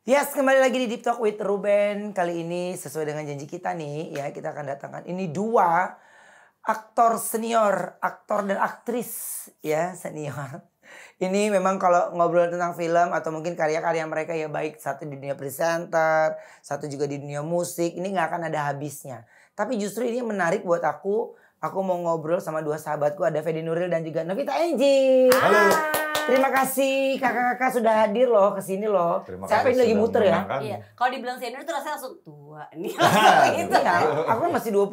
Yes, kembali lagi di Deep Talk with Ruben. Kali ini sesuai dengan janji kita nih ya, kita akan datangkan ini dua aktor senior, aktor dan aktris ya senior. Ini memang kalau ngobrol tentang film atau mungkin karya-karya mereka ya baik satu di dunia presenter, satu juga di dunia musik, ini nggak akan ada habisnya. Tapi justru ini menarik buat aku mau ngobrol sama dua sahabatku, ada Fedi Nuril dan juga Novita Enji. Halo. Terima kasih kakak-kakak sudah hadir loh ke sini loh. Siapa ini lagi muter ya? Iya. Kalau dibilang senior itu rasanya langsung tua nih. Gitu ya. Aku kan masih 20-an.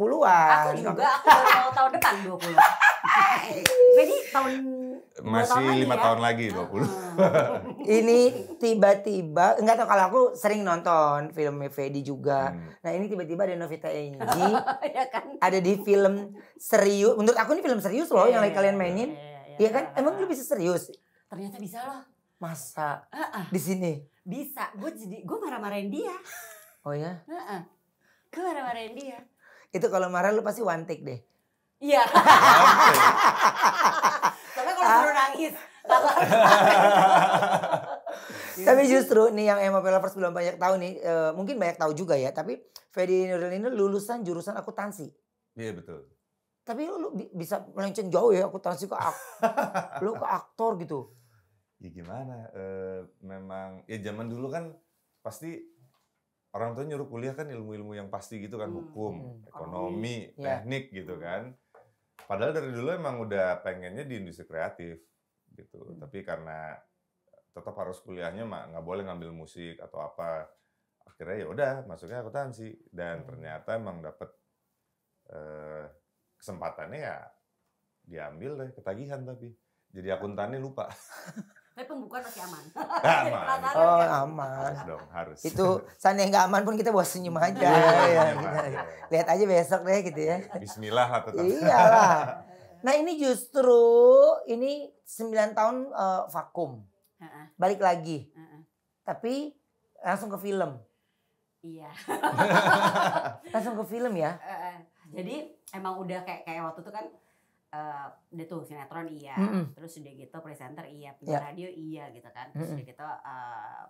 Aku juga, aku baru tahun depan 20. Jadi tahun masih 5 tahun lagi 20. Ini tiba-tiba, enggak tahu kalau aku sering nonton filmnya Fedi juga. Nah ini tiba-tiba ada Novita Enji. ya kan? Ada di film serius. Menurut aku ini film serius loh yang lagi kalian mainin. Iya kan? Emang lu bisa serius? Ternyata bisa loh. Masa? Di sini? Bisa. Gue marah-marahin dia. Oh ya? Gue marah-marahin dia. Itu kalau marah lu pasti one take deh. Iya. Tapi kalau suruh nangis. Tapi justru nih yang Emma Lovers belum banyak tahu nih. Mungkin banyak tahu juga ya. Tapi Fedi Nuril ini lulusan jurusan akuntansi. Iya betul. Tapi lu bisa melenceng jauh ya akuntansi lu ke aktor gitu. Ya gimana, memang ya zaman dulu kan pasti orang tua nyuruh kuliah kan ilmu-ilmu yang pasti gitu kan, hukum, ekonomi, teknik gitu kan. Padahal dari dulu emang udah pengennya di industri kreatif gitu. Tapi karena tetap harus kuliahnya nggak boleh ngambil musik atau apa. Akhirnya ya udah masuknya akuntansi dan ternyata emang dapet kesempatannya ya diambil deh, ketagihan tapi. Jadi akuntannya lupa. Tapi pembukuan masih aman. Aman. Oh aman. Harus dong, harus. Itu seandainya nggak aman pun kita bawa senyum aja. Lihat aja besok deh gitu ya. Bismillah lah tetap. Iyalah. Nah ini justru ini 9 tahun vakum. Balik lagi. Tapi langsung ke film. Iya. Langsung ke film ya. Jadi emang udah kayak waktu itu kan udah tuh sinetron iya, terus udah gitu presenter iya, radio iya gitu kan, terus udah gitu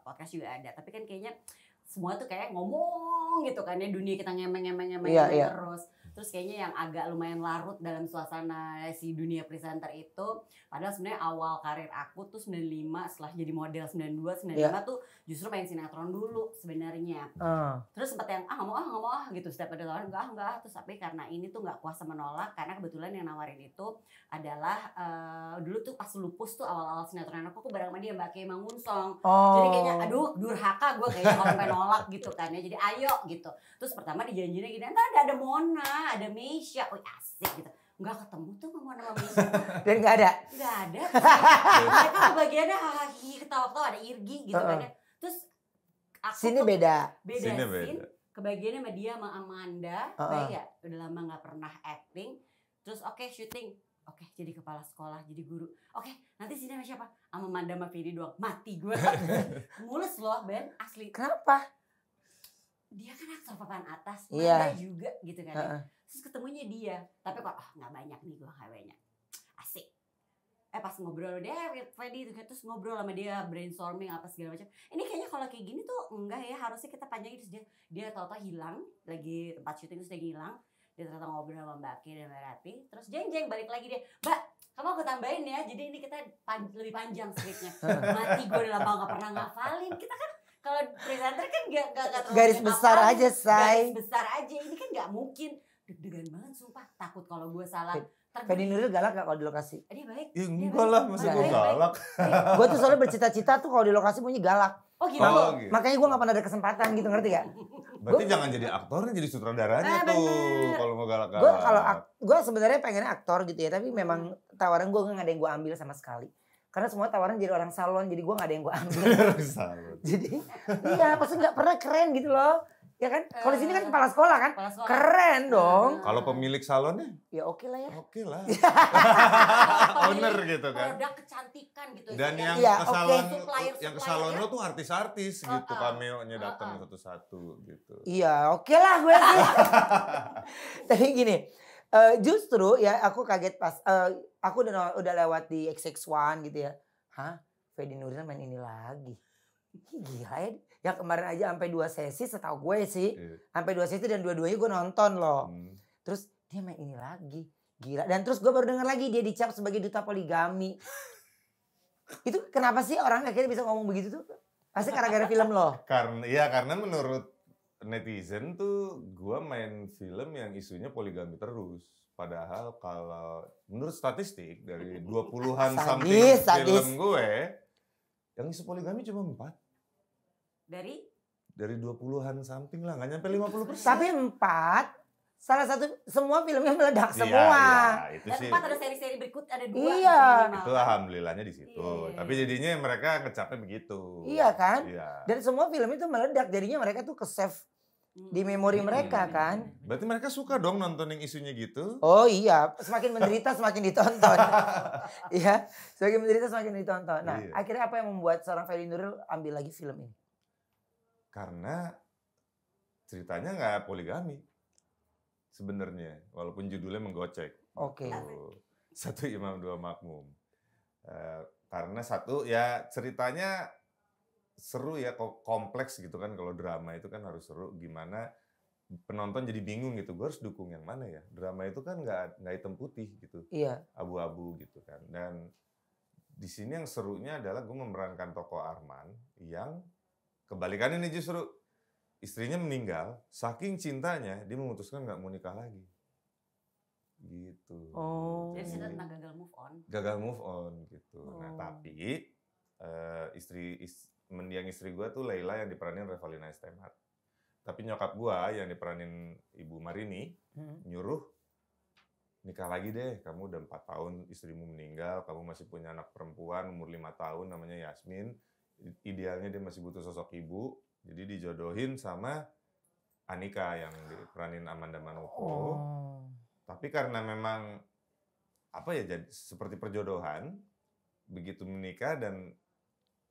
podcast juga ada. Tapi kan kayaknya semua tuh kayak ngomong gitu kan ya, dunia kita ngemeng terus. Terus kayaknya yang agak lumayan larut dalam suasana si dunia presenter itu. Padahal sebenarnya awal karir aku tuh 95, setelah jadi model 92, 95 tuh justru main sinetron dulu sebenarnya. Terus sempat yang nggak mau gitu. Setiap ada tawaran enggak. Terus tapi karena ini tuh nggak kuasa menolak, karena kebetulan yang nawarin itu adalah dulu tuh pas lupus tuh awal-awal sinetron aku bareng sama dia Mbak Kay Mangunsong. Jadi kayaknya aduh durhaka gue kayaknya kalau sampai nolak gitu kan ya. Jadi ayo gitu. Terus pertama dijanjinya gini, nanti ada Mona, ada Meisha, oh asik gitu. Nggak ketemu tuh sama Mona sama Meisha. Dan nggak ada? Nggak ada. Mereka kebagiannya hahaha ketawa-ketawa, ada Irgi gitu kan ya. Terus aku sini beda. Sini beda. Kebagiannya sama dia sama Amanda, baik ya, udah lama nggak pernah acting. Terus oke, syuting. Oke, jadi kepala sekolah, jadi guru. Oke, nanti sini sama siapa? Sama Amanda sama Fedi doang. Mati gue. Mulus loh, Ben, asli. Kenapa? Dia kan aktor papan atas, Amanda juga gitu kan ya. Terus ketemunya dia, tapi kok nggak banyak nih gue nggak banyak. Asik. Pas ngobrol dia Fedi terus ngobrol sama dia brainstorming apa segala macam. Ini kayaknya kalau kayak gini tuh enggak ya, harusnya kita panjangin. Terus dia tahu-tahu hilang, lagi tempat syuting terus dia hilang. Dia ternyata ngobrol sama Mbak Kay dan Mbak Rati. Terus jeng balik lagi dia, Mbak kamu aku tambahin ya, jadi ini kita lebih panjang skripnya. Mati gue udah lama gak pernah ngafalin. Kita kan kalau presenter kan gak terlalu garis besar aja, say. Garis besar aja, ini kan gak mungkin. Deg-degan banget sumpah, takut kalau gue salah. Fedi Nuril galak gak kalau di lokasi? Dia baik. Ya enggak lah, masa gue galak. Gue tuh soalnya bercita-cita tuh kalau di lokasi punya galak. Oh gitu? Makanya gue gak pernah ada kesempatan gitu, ngerti gak? Berarti jangan jadi aktornya, jadi sutradaranya tuh kalau mau galak-galak. Gue sebenarnya pengennya aktor gitu ya, tapi memang tawaran gue gak ada yang gue ambil sama sekali. Karena semua tawaran jadi orang salon, jadi gue gak ada yang gue ambil. Jadi iya, maksudnya gak pernah keren gitu loh. Ya kan? Kalau di sini kan kepala sekolah kan? Keren dong. Kalau pemilik salonnya? Ya oke lah ya. Oke lah. Owner gitu kan. Produk kecantikan gitu. Dan yang ke salon lo tuh artis-artis gitu, cameo-nya datang satu-satu gitu. Iya, oke lah gue sih. Tapi gini, justru ya aku kaget pas aku udah lewat di XX1 gitu ya. Hah? Fedi Nuril main ini lagi. Gila ya. Yang kemarin aja sampai 2 sesi setahu gue sih. Iya. Sampai 2 sesi dan dua-duanya gue nonton loh. Terus dia main ini lagi. Gila. Dan terus gue baru dengar lagi dia dicap sebagai duta poligami. Itu kenapa sih orang akhirnya bisa ngomong begitu tuh? Pasti gara-gara film loh. Karena menurut netizen tuh gue main film yang isunya poligami terus. Padahal kalau menurut statistik dari 20-an something film gue, yang isu poligami cuma 4. Dari 20-an something lah, nggak nyampe 50%. Tapi 4, salah satu, semua filmnya meledak semua. Iya, itu dan sih. 4 ada seri-seri berikut, ada 2. Iya. Itu alhamdulillahnya di situ. Iya. Tapi jadinya mereka ngecapnya begitu. Iya kan? Iya. Dan semua film itu meledak, jadinya mereka tuh ke-save di memori mereka kan. Berarti mereka suka dong nonton yang isunya gitu? Oh iya, semakin menderita semakin ditonton. Iya, semakin menderita semakin ditonton. Nah, Iya. akhirnya apa yang membuat seorang Fedi Nuril ambil lagi film ini? Karena ceritanya nggak poligami sebenarnya, walaupun judulnya menggocek. Oke. Satu imam dua makmum. Karena satu ya ceritanya seru ya, kompleks gitu kan. Kalau drama itu kan harus seru, gimana penonton jadi bingung gitu, gue harus dukung yang mana ya. Drama itu kan nggak hitam putih gitu, Iya. abu-abu gitu kan. Dan di sini yang serunya adalah gue memerankan tokoh Arman yang kebalikannya nih, justru istrinya meninggal, saking cintanya dia memutuskan nggak mau nikah lagi. Gitu. Oh. Jadi cerita tentang gagal move on. Gagal move on gitu. Nah, Oh. tapi mendiang istri gue tuh Leila yang diperanin Revalina S. Temat. Tapi nyokap gue yang diperanin Ibu Marini nyuruh, nikah lagi deh, kamu udah 4 tahun istrimu meninggal, kamu masih punya anak perempuan umur 5 tahun namanya Yasmin, idealnya dia masih butuh sosok ibu, jadi dijodohin sama Anika yang diperanin Amanda Manopo. Oh. Tapi karena memang apa ya, jadi seperti perjodohan, begitu menikah dan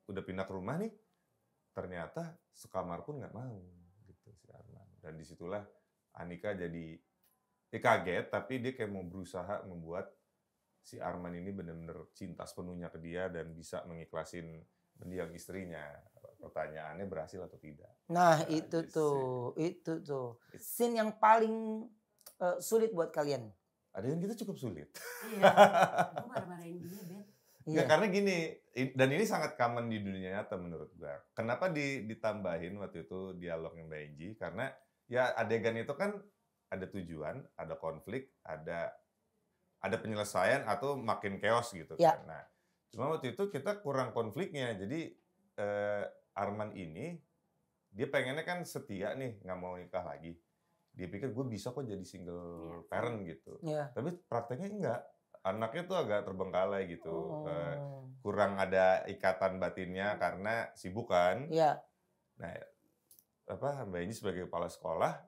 udah pindah ke rumah nih, ternyata sekamar pun nggak mau gitu si Arman. Dan disitulah Anika jadi kaget, tapi dia kayak mau berusaha membuat si Arman ini benar-benar cinta sepenuhnya ke dia dan bisa mengiklasin mendiang istrinya. Pertanyaannya berhasil atau tidak? Nah, itu tuh. Scene yang paling sulit buat kalian. Ada yang kita cukup sulit. Iya. Gue marah-marahin dia, Ben. Nggak, karena gini, dan ini sangat common di dunia nyata menurut gue. Kenapa ditambahin waktu itu dialognya Mbak Enji? Karena ya adegan itu kan ada tujuan, ada konflik, ada penyelesaian atau makin chaos gitu Ya. kan. Nah, cuma waktu itu kita kurang konfliknya. Jadi Arman ini dia pengennya kan setia nih, nggak mau nikah lagi. Dia pikir gue bisa kok jadi single parent gitu. Iya. Tapi prakteknya enggak. Anaknya tuh agak terbengkalai gitu. Oh. Kurang ada ikatan batinnya karena sibuk kan. Iya. Nah, Mbak ini sebagai kepala sekolah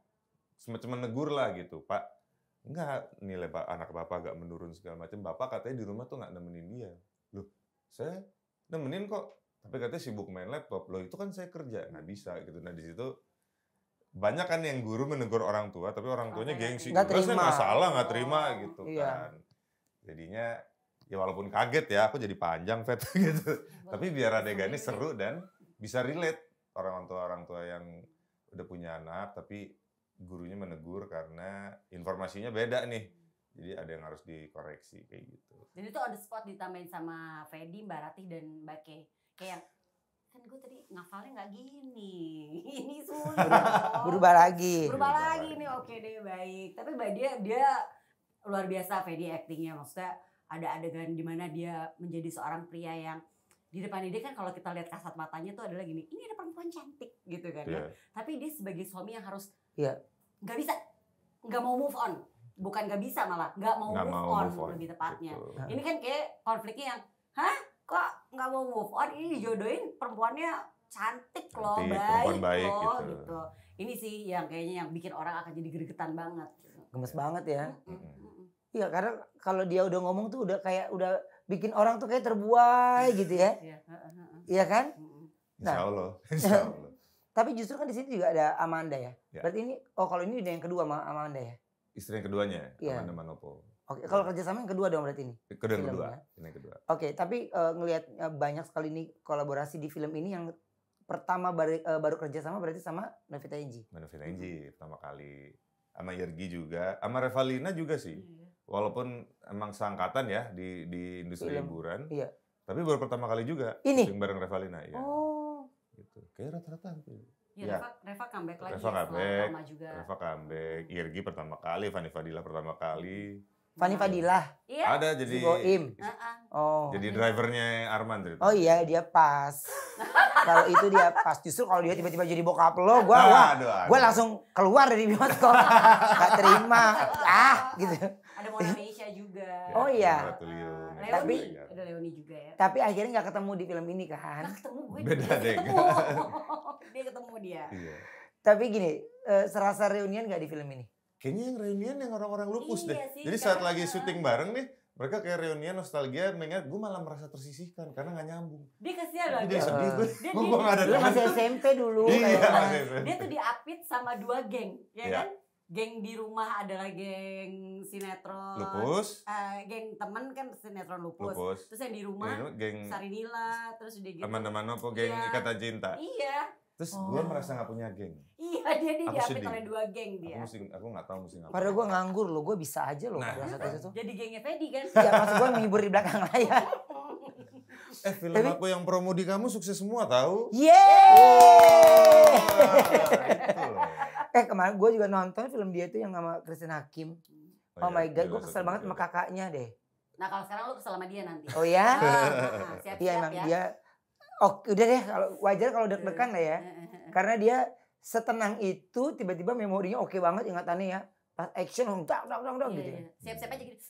semacam menegur lah gitu, Pak. Enggak, nilai anak Bapak agak menurun segala macam. Bapak katanya di rumah tuh nggak nemenin dia. Loh, saya nemenin kok. Tapi katanya sibuk main laptop. Loh, itu kan saya kerja, nggak bisa gitu. Nah, di situ banyak kan yang guru menegur orang tua, tapi orang tuanya gengsi. Nggak terima. Saya nggak salah, nggak terima gitu Iya. kan. Jadinya ya walaupun kaget ya, aku jadi panjang Fet gitu. Tapi biar adegannya seru dan bisa relate orang tua yang udah punya anak, tapi gurunya menegur karena informasinya beda nih. Jadi ada yang harus dikoreksi kayak gitu. Dan itu on the spot ditambahin sama Fedi, Mbak Ratih, dan Mbak Kay. Kayak kan gue tadi ngafalnya nggak gini, ini sulit. Berubah lagi. Berubah lagi nih, oke deh baik. Tapi Mbak dia luar biasa Fedi actingnya, maksudnya ada adegan di mana dia menjadi seorang pria yang di depan dia kan kalau kita lihat kasat matanya tuh adalah gini, ini ada perempuan cantik gitu kan ya. Tapi dia sebagai suami yang harus nggak bisa, nggak mau move on, bukan nggak bisa malah nggak mau move on lebih tepatnya. Betul. Ini kan kayak konfliknya yang, kok nggak mau move on, ini dijodohin perempuannya cantik loh, baik loh gitu. Ini sih yang kayaknya yang bikin orang akan jadi gregetan banget. Gemes banget ya. Iya, karena kalau dia udah ngomong tuh udah bikin orang tuh kayak terbuai gitu ya. Iya kan? Insya Allah. Tapi justru kan di sini juga ada Amanda ya. Berarti ini, kalau ini udah yang kedua sama Amanda ya? Istri yang keduanya, Amanda Manopo. Oke, kalau kerjasama yang kedua dong berarti ini? Kedua. Oke, tapi ngelihat banyak sekali nih kolaborasi di film ini yang pertama baru kerja sama berarti sama Novita Enji. Novita Enji pertama kali. Sama Yergi juga, sama Revalina juga sih. Walaupun emang seangkatan ya di industri hiburan. Iya. Tapi baru pertama kali juga syuting bareng Revalina. Ya. Oh. Gitu. Kayak rata-rata hampir. Ya, Reva comeback lagi Reva comeback, lama juga. Reva comeback, Yergi pertama kali, Fanny Fadila pertama kali. Fanny Fadilah. Iya. Ada jadi. Si Boim. Oh. Jadi drivernya Arman cerita. Oh iya dia pas. Kalau itu dia pas. Justru kalau dia tiba-tiba jadi bokap lo, gue langsung keluar dari bioskop. Gak terima. Gitu. Ada Mona Meisha juga. Oh iya. Leoni. Ada Leoni juga ya. Tapi akhirnya gak ketemu di film ini kan. Gak ketemu gue. Beda deh. Dia ketemu dia. Iya. Tapi gini, serasa reunian gak di film ini? Kayaknya yang reunian yang orang-orang lupus deh. Sih, jadi saat lagi syuting bareng nih, mereka kayak reunian nostalgia, mengingat gue malah merasa tersisihkan karena gak nyambung. Dia kasihan loh. Dia sedih gue. Gue gak ada teman. Masih SMP dulu. Iya, dia tuh diapit sama 2 geng, ya kan? Geng di rumah adalah geng sinetron. Lupus. Geng temen kan sinetron Lupus. Terus yang di rumah geng Sarinila, terus udah gitu. Teman-teman apa geng Ikatan Cinta. Iya. Terus gue merasa gak punya geng. Iya, dia diapit oleh 2 geng dia. Aku gak tahu mesti ngapain. Padahal gue nganggur loh, gue bisa aja loh pada saat itu. Jadi gengnya Fedi kan? Iya, maksud gue menghibur di belakang layar. Film aku yang promo di kamu sukses semua tahu. Yeay! Kemarin gue juga nonton film dia itu yang sama Christine Hakim. Oh my God, gue kesel banget sama kakaknya deh. Nah kalau sekarang lu kesel sama dia nanti. Oh ya? Siap-siap iya emang ya. dia. Oh udah deh, kalau wajar kalau deg-degan lah ya. Karena dia setenang itu tiba-tiba memorinya oke banget ingatannya ya. Pas action dong gitu. Siap-siap aja gitu.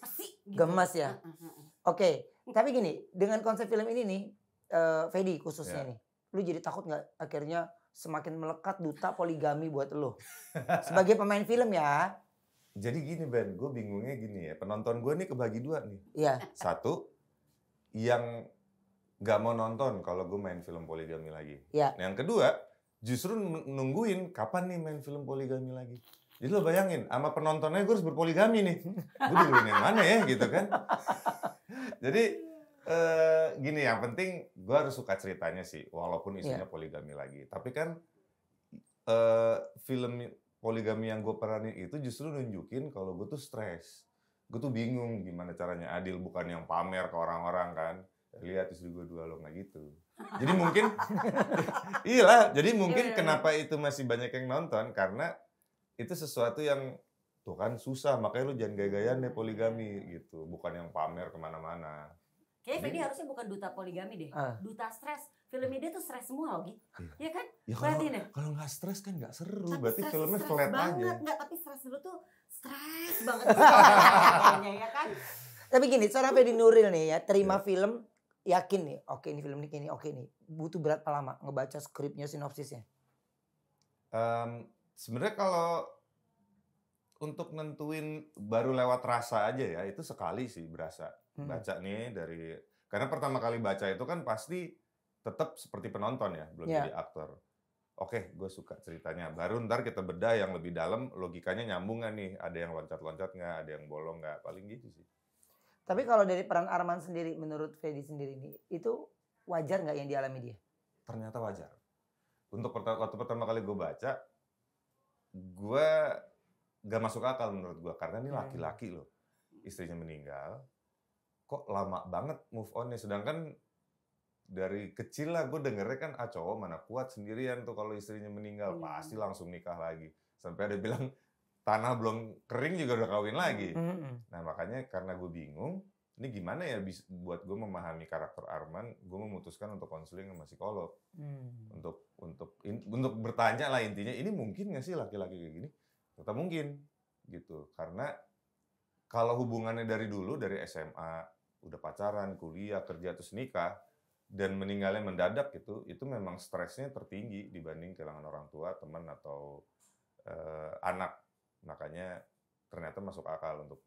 Apa sih? Gitu. Gemas ya. Oke, tapi gini, dengan konsep film ini nih, Fedi khususnya nih, lu jadi takut nggak akhirnya semakin melekat duta poligami buat lu? Sebagai pemain film ya. Jadi gini Ben, gue bingungnya gini ya, penonton gue nih kebagi 2 nih. Iya. Satu, yang nggak mau nonton kalau gue main film poligami lagi. Iya. Yang kedua, justru nungguin kapan nih main film poligami lagi. Jadi lo bayangin, sama penontonnya gue harus berpoligami nih. Gue dengerin yang mana ya gitu kan. Jadi gini, yang penting gue harus suka ceritanya sih, walaupun isinya poligami lagi. Tapi kan film poligami yang gue peranin itu justru nunjukin kalau gue tuh stres. Gue tuh bingung gimana caranya adil, bukan yang pamer ke orang-orang kan. Lihat istri gue 2 lo, nggak gitu. Jadi mungkin, iyalah, jadi mungkin kenapa itu masih banyak yang nonton, karena itu sesuatu yang tuh kan susah, makanya lu jangan gaya-gayaan deh poligami gitu, bukan yang pamer kemana-mana. Kayaknya Fedi harusnya bukan duta poligami deh, duta stres. Filmnya dia tuh stres semua loh, Iya kan? Ya kalau nggak stres kan nggak seru, tapi berarti filmnya flat aja. Enggak, tapi stres dulu tuh stres banget. Ya kan? Tapi gini, seorang Fedi Nuril nih ya, terima film, yakin nih, oke ini film ini oke nih. Butuh berapa lama ngebaca skripnya, sinopsisnya? Sebenarnya kalau untuk nentuin baru lewat rasa aja ya, itu sekali sih berasa. Baca nih karena pertama kali baca itu kan pasti tetap seperti penonton ya, belum jadi aktor. Oke, gue suka ceritanya. Baru ntar kita bedah yang lebih dalam, logikanya nyambung nggak nih? Ada yang loncat-loncat nggak? Ada yang bolong nggak? Paling gitu sih. Tapi kalau dari peran Arman sendiri, menurut Fedi sendiri nih, itu wajar nggak yang dialami dia? Ternyata wajar. Untuk waktu pertama kali gue baca, gue gak masuk akal menurut gue. Karena ini laki-laki loh. Istrinya meninggal. Kok lama banget move on-nya. Sedangkan dari kecil lah gue dengernya kan, cowok mana kuat sendirian tuh kalau istrinya meninggal. Pasti langsung nikah lagi. Sampai ada bilang, tanah belum kering juga udah kawin lagi. Nah makanya karena gue bingung, ini gimana ya buat gue memahami karakter Arman, gue memutuskan untuk konseling sama psikolog. Untuk bertanya lah intinya, ini mungkin nggak sih laki-laki kayak gini? Tetap mungkin gitu. Karena kalau hubungannya dari dulu, dari SMA, udah pacaran, kuliah, kerja, terus nikah, dan meninggalnya mendadak gitu, itu memang stresnya tertinggi dibanding kehilangan orang tua, teman, atau anak. Makanya ternyata masuk akal untuk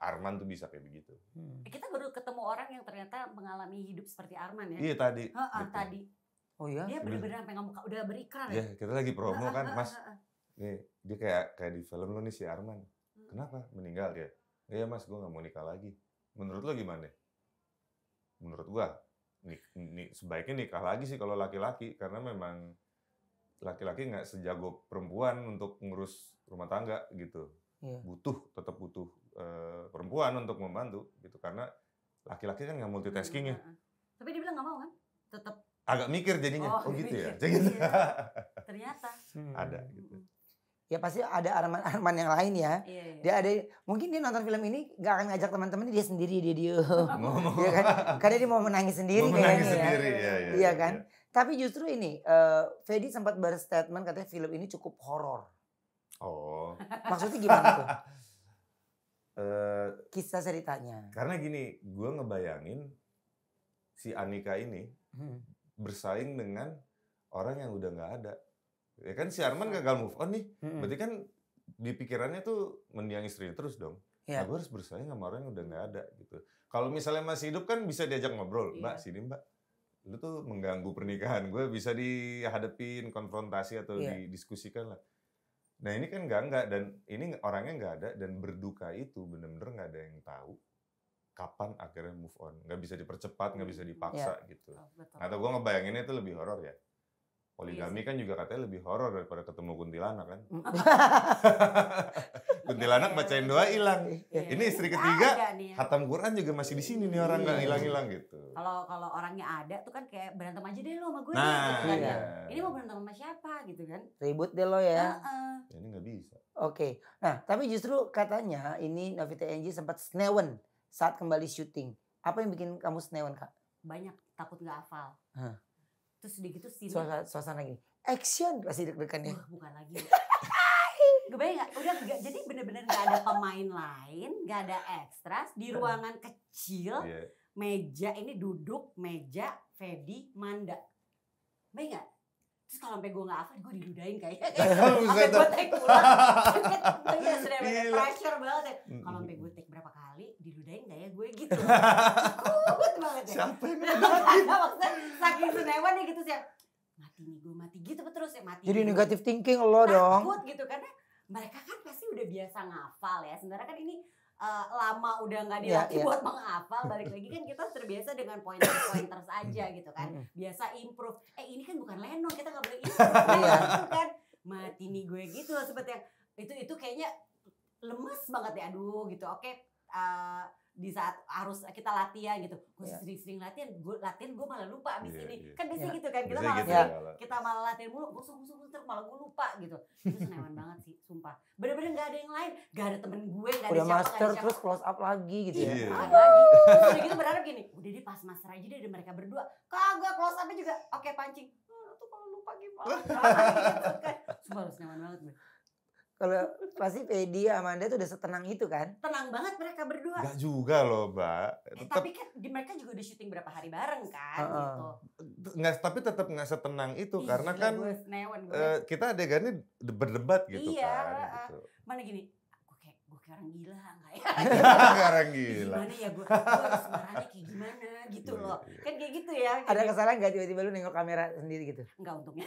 Arman tuh bisa kayak begitu. Kita baru ketemu orang yang ternyata mengalami hidup seperti Arman ya. Iya tadi. Tadi. Oh ya? Dia benar-benar sampai ngomong, udah berikrar ya. Iya, kita lagi promo kan, Mas. Nih, dia kayak di film lo nih si Arman. Kenapa? Meninggal dia. Iya Mas, gue gak mau nikah lagi. Menurut lo gimana? Menurut gue, sebaiknya nikah lagi sih kalau laki-laki, karena memang laki-laki nggak sejago perempuan untuk ngurus rumah tangga gitu. Iya. Tetap butuh perempuan untuk membantu gitu, karena laki-laki kan nggak multitasking ya. Tapi dia bilang nggak mau kan? Tetap Agak mikir jadinya. Oh gitu ya. Iya. Gitu. Ternyata Ada gitu. Ya pasti ada arman-arman yang lain ya. Iya. Dia ada, mungkin dia nonton film ini gak akan ngajak teman-teman, dia sendiri, dia diem. Ngomong. Iya kan? Karena dia mau menangis sendiri kayaknya sendiri, ya. iya. Iya kan? Tapi justru ini, Fedi sempat berstatement katanya film ini cukup horor. Oh. Maksudnya gimana tuh? Kisah ceritanya. Karena gini, gue ngebayangin si Anika ini bersaing dengan orang yang udah nggak ada. Ya kan si Arman gagal move on nih. Berarti kan di pikirannya tuh mendiang istrinya terus dong. Ya. Nah, gue harus bersaing sama orang yang udah nggak ada gitu. Kalau misalnya masih hidup kan bisa diajak ngobrol. Mbak, sini mbak. Lu tuh mengganggu pernikahan. Gue bisa dihadapin, konfrontasi atau didiskusikan lah. Nah ini kan enggak. Dan ini orangnya nggak ada. Dan berduka itu bener-bener nggak ada yang tahu kapan akhirnya move on. Nggak bisa dipercepat, nggak bisa dipaksa gitu. Atau gue ngebayanginnya itu lebih horor ya. Poligami kan juga katanya lebih horor daripada ketemu kuntilanak kan. Kuntilanak bacain doa hilang. Ini istri ketiga, khatam Quran juga masih di sini nih orang nggak hilang-hilang gitu. Kalau orangnya ada tuh kan kayak berantem aja deh lo sama gue. Nah, gitu kan. iya. Ini mau berantem sama siapa gitu kan? Ribut deh lo ya. Ya, ini nggak bisa. Oke. Nah, tapi justru katanya ini Novita Angie sempat snewen saat kembali syuting. Apa yang bikin kamu snewen, Kak? Banyak takut nggak hafal. Terus udah gitu sih. Suasana gini. Action pasti deg-degan ya. Bukan lagi. Kebayang gak? Udah gak, jadi bener-bener gak ada pemain lain, gak ada ekstras. Di ruangan kecil, meja ini duduk, meja, Fedi, Manda. Bayang gak? Terus kalau sampai gue gak hafal, gue didudain kayaknya. Sampai gue take ulang. Gue sudah banyak pressure banget ya. Kalau sampai gue take berapa kali, didudain gak ya gue gitu. Takut banget ya. Siapa yang maksudnya saking senewan ya gitu sih. Mati nih gue, mati gitu terus ya mati. Jadi negatif thinking lo dong. Takut gitu karena mereka kan pasti udah biasa ngafal ya. Sebenarnya kan ini lama udah nggak dilatih buat menghafal. Balik lagi kan kita terbiasa dengan pointers aja gitu kan. Biasa improve. Ini kan bukan Lenong, kita nggak boleh improve. Gitu kan. Mati nih gue gitu loh. Seperti yang itu kayaknya lemes banget ya. Aduh gitu. Oke. Di saat harus kita latihan gitu, gue sering latihan, gue malah lupa abis ini, kan biasanya gitu kan, kita malah latihan mulu, musuh terus malah gue lupa gitu, itu senewan banget sih, sumpah, bener-bener nggak ada yang lain, nggak ada temen gue, nggak ada udah siapa, master terus close up lagi gitu ya, lagi, terus udah gitu berharap gini, udah deh pas master aja deh, ada mereka berdua, kagak close upnya juga, oke pancing, tuh kalau lupa gimana, gitu kan, sumpah lu senewan banget gue. Kalau pasti Fedi, Amanda tuh udah setenang itu kan? Tenang banget mereka berdua. Gak juga loh, Mbak. Tapi kan mereka juga udah syuting berapa hari bareng kan gitu. Tapi tetap nggak setenang itu karena kan kita adegannya berdebat gitu kan. Gitu. Mana gini, gue kayak orang gila nggak ya? Orang gila. Gimana ya gue harus marahnya kayak gimana gitu loh. Kan kayak gitu ya. Ada kesalahan nggak tiba-tiba lu nengok kamera sendiri gitu? Enggak untungnya.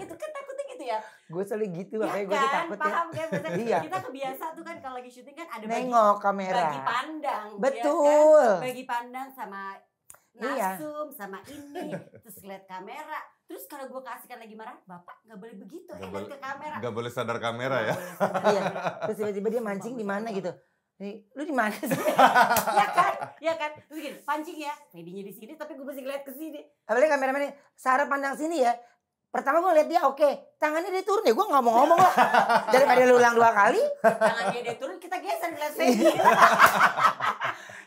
Itu kan takutnya gitu ya. Gue selalu gitu, makanya gue takut ya. Paham kan? Iya. Kita kebiasa tuh kan kalau lagi syuting kan ada nengok kamera. Bagi pandang. Betul. Ya kan? Bagi pandang sama nasum, sama ini. Terus lihat kamera. Terus kalau gue kasihkan lagi marah, bapak nggak boleh begitu, enak ke kamera. Nggak boleh sadar kamera ya. Iya. Terus tiba-tiba dia mancing di mana gitu. Nih, lu di mana sih? Ya kan. Terus gini, pancing ya. Fedinya di sini, tapi gue mesti ngeliat ke sini. Apalagi kameramennya, Sarah pandang sini ya. Pertama gue lihat dia oke, tangannya dia turun ya, gue nggak mau ngomong lah. Daripada lu ulang 2 kali. Tangannya dia turun, kita geser ngeliat Fedi.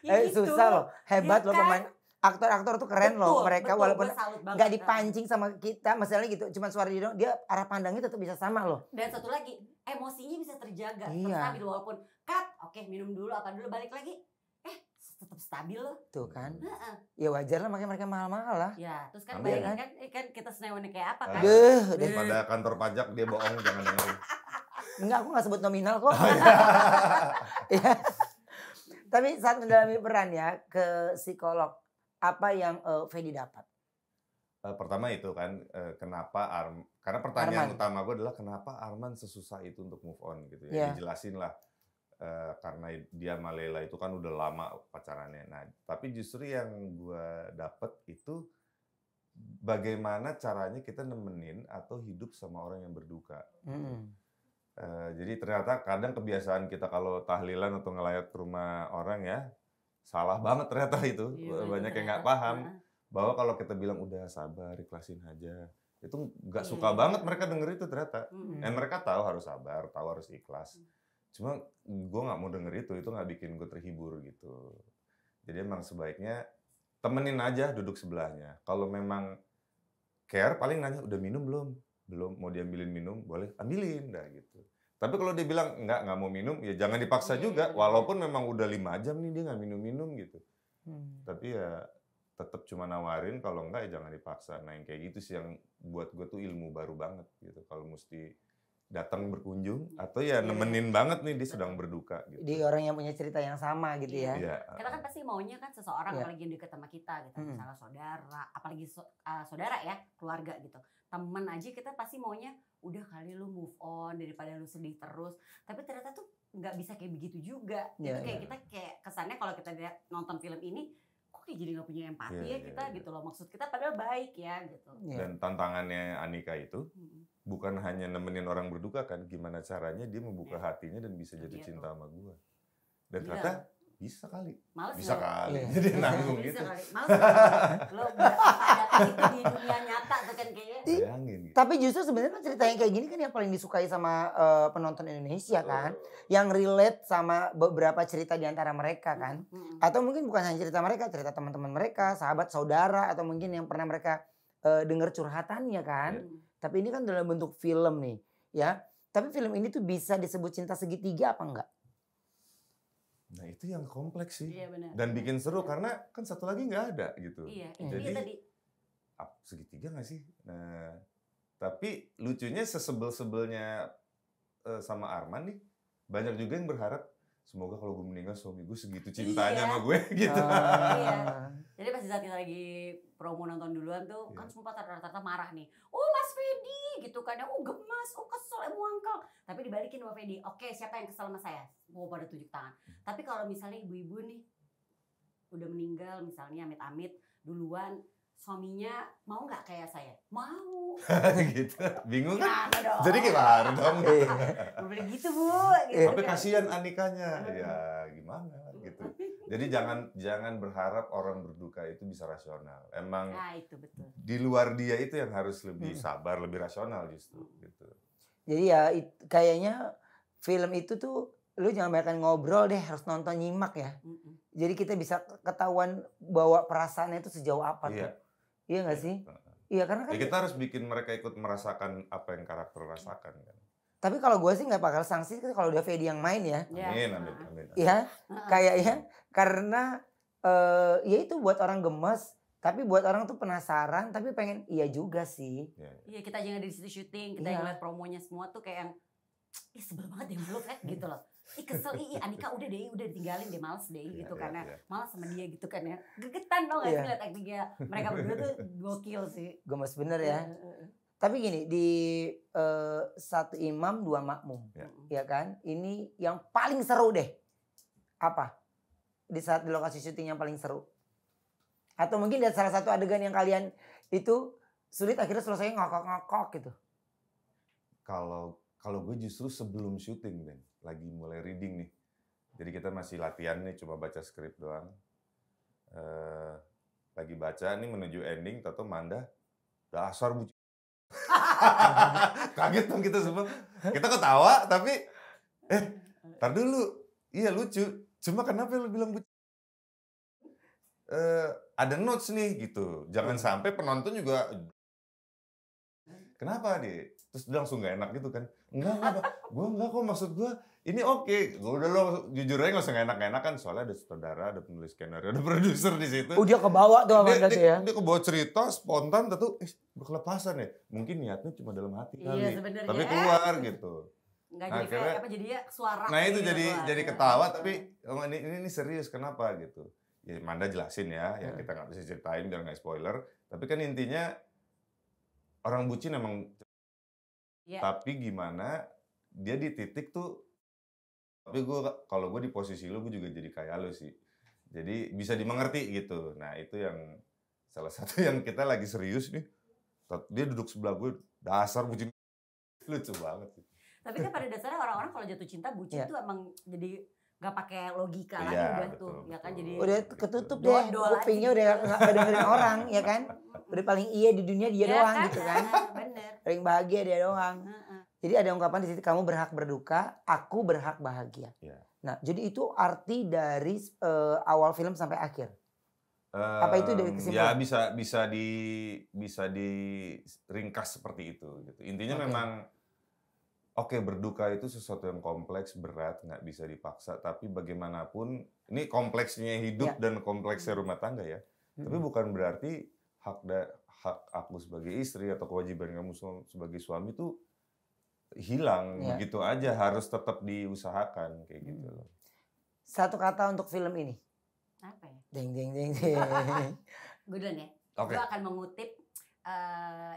Gitu. Susah loh, hebat loh pemain. Aktor-aktor tuh keren loh, mereka walaupun nggak dipancing sama kita, masalahnya gitu, cuma suara dia arah pandangnya tetap bisa sama loh. Dan satu lagi, emosinya bisa terjaga, tetap stabil walaupun cut, oke minum dulu apa dulu balik lagi, tetap stabil loh. Tuh kan, ya wajar lah makanya mereka mahal-mahal lah. Ya, terus kan bayangin kan kita senewannya kayak apa kan? Pada kantor pajak dia bohong, jangan dengerin. Enggak, aku nggak sebut nominal kok. Ya. Tapi saat mendalami peran ya ke psikolog, apa yang Fedi dapat? Pertama itu kan kenapa karena pertanyaan utama gue adalah kenapa Arman sesusah itu untuk move on gitu ya. Dijelasin lah karena dia sama Lela itu kan udah lama pacarannya. Nah, tapi justru yang gue dapet itu bagaimana caranya kita nemenin atau hidup sama orang yang berduka. Jadi ternyata kadang kebiasaan kita kalau tahlilan atau ngelayat ke rumah orang ya, salah banget ternyata itu. Banyak yang nggak paham bahwa kalau kita bilang udah sabar, ikhlasin aja. Itu nggak suka banget mereka denger itu ternyata. Mereka tahu harus sabar, tahu harus ikhlas. Cuma gue nggak mau denger itu nggak bikin gue terhibur gitu. Jadi emang sebaiknya temenin aja duduk sebelahnya. Kalau memang care paling nanya udah minum belum? Belum, mau diambilin minum boleh ambilin dah gitu. Tapi kalau dia bilang nggak mau minum ya jangan dipaksa juga. Walaupun memang udah 5 jam nih dia nggak minum gitu. Tapi ya tetap cuma nawarin, kalau enggak ya jangan dipaksa. Nah yang kayak gitu sih yang buat gue tuh ilmu baru banget gitu. Kalau mesti datang berkunjung atau ya nemenin banget nih dia sedang berduka gitu. Di orang yang punya cerita yang sama gitu ya. Kita kan pasti maunya kan seseorang apalagi yang dekat sama kita gitu. Misalnya saudara, apalagi saudara ya, keluarga gitu. Temen aja kita pasti maunya udah kali lu move on daripada lu sedih terus. Tapi ternyata tuh nggak bisa kayak begitu juga. Jadi kayak kita kayak kesannya kalau kita lihat nonton film ini kok kayak jadi nggak punya empati kita gitu loh. Maksud kita padahal baik ya gitu. Dan tantangannya Anika itu bukan hanya nemenin orang berduka kan, gimana caranya dia membuka hatinya dan bisa jatuh cinta sama gue. Dan ternyata bisa kali. Males bisa loh. kali. Jadi nanggung gitu. Males lo ada itu di dunia nyata tuh kan kayaknya. Bayangin. Gitu. Tapi justru sebenarnya cerita yang kayak gini kan yang paling disukai sama penonton Indonesia kan. Yang relate sama beberapa cerita di antara mereka kan. Atau mungkin bukan hanya cerita mereka, cerita teman-teman mereka, sahabat, saudara, atau mungkin yang pernah mereka dengar curhatannya kan. Tapi ini kan dalam bentuk film nih ya. Tapi film ini tuh bisa disebut cinta segitiga apa enggak? Nah itu yang kompleks sih. Iya, benar. Dan bikin seru karena kan satu lagi nggak ada gitu. Iya, jadi dia tadi. Segitiga nggak sih? Nah tapi lucunya sesebel-sebelnya sama Arman nih, banyak juga yang berharap semoga kalau gue meninggal suami gue segitu cintanya sama gue gitu. Iya. Jadi pas saat kita lagi promo nonton duluan tuh kan semua rata-rata marah nih. Oh Mas Fedi gitu kan ya. Oh gemas, oh kesel, muangkel. Tapi dibalikin sama Fedi. Oke, siapa yang kesel sama saya? Mau pada tunjuk tangan. Tapi kalau misalnya ibu-ibu nih udah meninggal misalnya amit-amit duluan, suaminya mau nggak kayak saya? Mau. Gitu. Bingung kan? Dong. Jadi gimana dong? Boleh gitu Bu. Gitu, tapi kasihan Anikanya. Ya gimana gitu. Jadi jangan berharap orang berduka itu bisa rasional. Emang itu betul. Di luar dia itu yang harus lebih sabar, lebih rasional justru gitu. Jadi ya kayaknya film itu tuh lu jangan banyak ngobrol deh, harus nonton nyimak ya. Jadi kita bisa ketahuan bahwa perasaannya itu sejauh apa tuh. Iya gak sih? Iya karena kan kita harus bikin mereka ikut merasakan apa yang karakter rasakan kan. Tapi kalau gue sih nggak bakal sanksi kalau udah Fedi yang main ya. Amin. Iya, kayaknya karena ya itu buat orang gemes, tapi buat orang tuh penasaran, tapi pengen iya juga sih. Iya kita jangan di situ syuting, kita yang lihat promonya semua tuh kayak yang, sebel banget deh lu gitu loh. Kesel, Anika udah ditinggalin deh, males deh gitu karena malas sama dia gitu kan ya. Gegetan dong gak sih liat actingnya mereka berdua tuh gokil sih. Gemes bener ya. Tapi gini, di satu imam dua makmum, ya kan? Ini yang paling seru deh. Apa? Di saat di lokasi syuting yang paling seru. Atau mungkin lihat salah satu adegan yang kalian itu sulit akhirnya selesai ngokok-ngokok gitu. Kalau gue justru sebelum syuting Ben, lagi mulai reading nih. Jadi kita masih latihan nih, cuma baca skrip doang. Lagi baca nih menuju ending, tato Manda dasar bu. Kaget dong kita semua. Kita ketawa tapi tar dulu. Iya lucu. Cuma kenapa lu bilang bu? Ada notes nih gitu. Jangan sampai penonton juga kenapa deh? Terus dia langsung gak enak gitu kan. Enggak. Gue enggak kok, maksud gue ini oke. Gue udah lo jujur aja gak usah gak enak-enak kan. Soalnya ada sutradara, ada penulis skenario, ada produser di situ. Dia kebawa tuh apa ya. Dia kebawa cerita spontan tentu gue kelepasan ya. Mungkin niatnya cuma dalam hati kali. Tapi keluar gitu. Enggak jadi kayak apa jadinya suara. Nah itu jadi ketawa tapi ini serius kenapa gitu. Ya Manda jelasin ya kita nggak bisa ceritain biar nggak spoiler. Tapi kan intinya orang bucin emang tapi gimana dia di titik tuh Tapi kalau gue di posisi lu, gue juga jadi kayak lu sih. Jadi bisa dimengerti gitu. Nah itu yang salah satu yang kita lagi serius nih. Dia duduk sebelah gue, dasar bucin. Lucu banget sih. Tapi kan pada dasarnya orang-orang kalau jatuh cinta bucin tuh emang jadi nggak pakai logika lagi udah betul, tuh, ya kan jadi udah ketutup deh, kupingnya udah nggak dengerin orang, ya kan? Udah paling iya di dunia dia doang kan? Gitu kan? Bener. Paling bahagia dia doang. Jadi ada ungkapan di situ, kamu berhak berduka, aku berhak bahagia. Ya. Nah, jadi itu arti dari awal film sampai akhir. Apa itu dari kesimpulan? Ya bisa diringkas seperti itu. Gitu. Intinya memang oke, berduka itu sesuatu yang kompleks, berat, nggak bisa dipaksa. Tapi bagaimanapun, ini kompleksnya hidup dan kompleksnya rumah tangga ya. Tapi bukan berarti hak aku sebagai istri atau kewajiban kamu sebagai suami itu hilang begitu aja. Harus tetap diusahakan kayak gitu loh. Satu kata untuk film ini. Apa ya? Deng. Gue duluan ya. Gue akan mengutip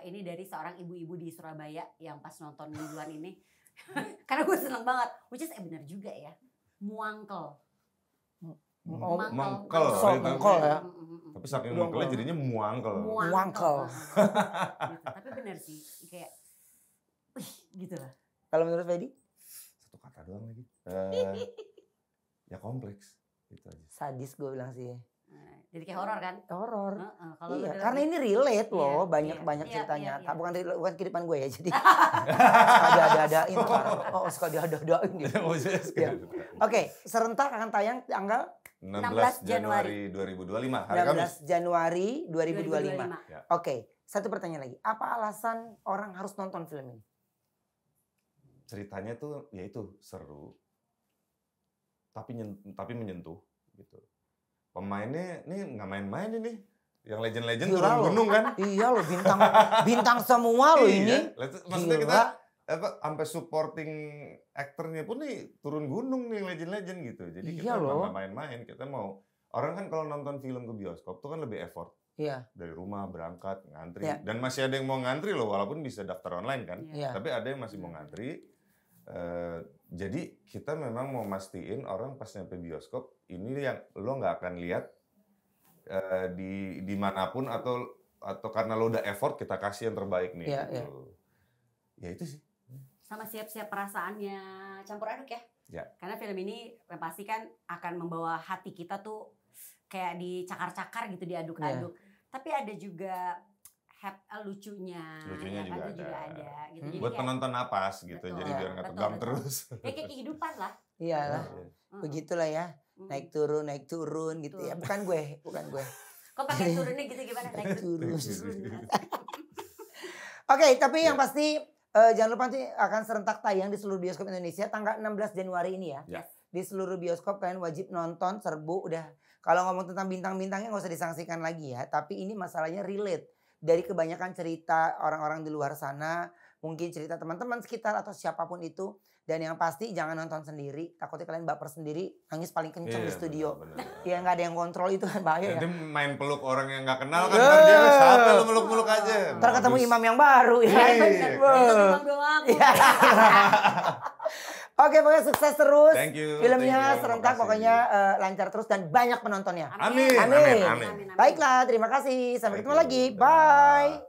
ini dari seorang ibu-ibu di Surabaya yang pas nonton mingguan ini. Karena gue seneng banget. Which is benar juga ya. Muangkel. Mangkel ya. Tapi saking mangkelnya jadinya muangkel. Gitu. Tapi benar sih. Kayak gitu lah. Kalau menurut Fedi? Satu kata doang lagi. Ya kompleks. Gitu aja. Sadis gue bilang sih. Jadi kayak horor kan? Horor. Iya, gitu, karena ini relate loh, banyak ceritanya. Bukan kehidupan gue ya, jadi ada-adain sekarang. Suka diada-adain gitu. Oke, serentak akan tayang tanggal 16 Januari 2025. Hari Kamis. 16 Januari 2025. Oke, satu pertanyaan lagi. Apa alasan orang harus nonton film ini? Ceritanya tuh ya itu seru. Tapi menyentuh gitu. Pemainnya nih nggak main-main ini. Yang legend-legend turun gunung kan? Iya loh, bintang semua loh ini. Maksudnya kita sampai supporting aktornya pun nih turun gunung nih legend-legend gitu. Jadi kita nggak main-main. Kita mau orang kan kalau nonton film ke bioskop tuh kan lebih effort. Iya. Dari rumah berangkat ngantri. Dan masih ada yang mau ngantri loh, walaupun bisa daftar online kan. Tapi ada yang masih mau ngantri. Jadi kita memang mau mastiin orang pas nyampe bioskop ini yang lo nggak akan lihat di manapun atau karena lo udah effort kita kasih yang terbaik nih. Gitu. Ya itu sih. Sama siap-siap perasaannya campur aduk ya. Karena film ini pasti kan akan membawa hati kita tuh kayak dicakar-cakar gitu, diaduk-aduk. Tapi ada juga lucunya juga ada gitu. Jadi buat penonton napas gitu. Betul, jadi biar nggak tegang terus. Ya kayak kehidupan lah. Iyalah. Begitulah ya. Naik turun gitu ya. Bukan gue. Kok pakai turunnya gitu gimana? Naik turun. Oke, tapi yang pasti jangan lupa nanti akan serentak tayang di seluruh bioskop Indonesia tanggal 16 Januari ini ya. Di seluruh bioskop kalian wajib nonton, serbu udah. Kalau ngomong tentang bintang-bintangnya nggak usah disangsikan lagi ya. Tapi ini masalahnya relate. Dari kebanyakan cerita orang-orang di luar sana, mungkin cerita teman-teman sekitar atau siapapun itu. Dan yang pasti jangan nonton sendiri, takutnya kalian baper sendiri, nangis paling kenceng di studio. Ya nggak ada yang kontrol, itu kan bahaya. Jadi main peluk orang yang nggak kenal kan, dia siapa lu meluk-meluk aja. Ntar ketemu imam yang baru ya. Imam doang. Oke, pokoknya sukses terus. Thank you. Filmnya serentak, pokoknya lancar terus dan banyak penontonnya. Amin. Baiklah, terima kasih. Sampai ketemu lagi. Bye.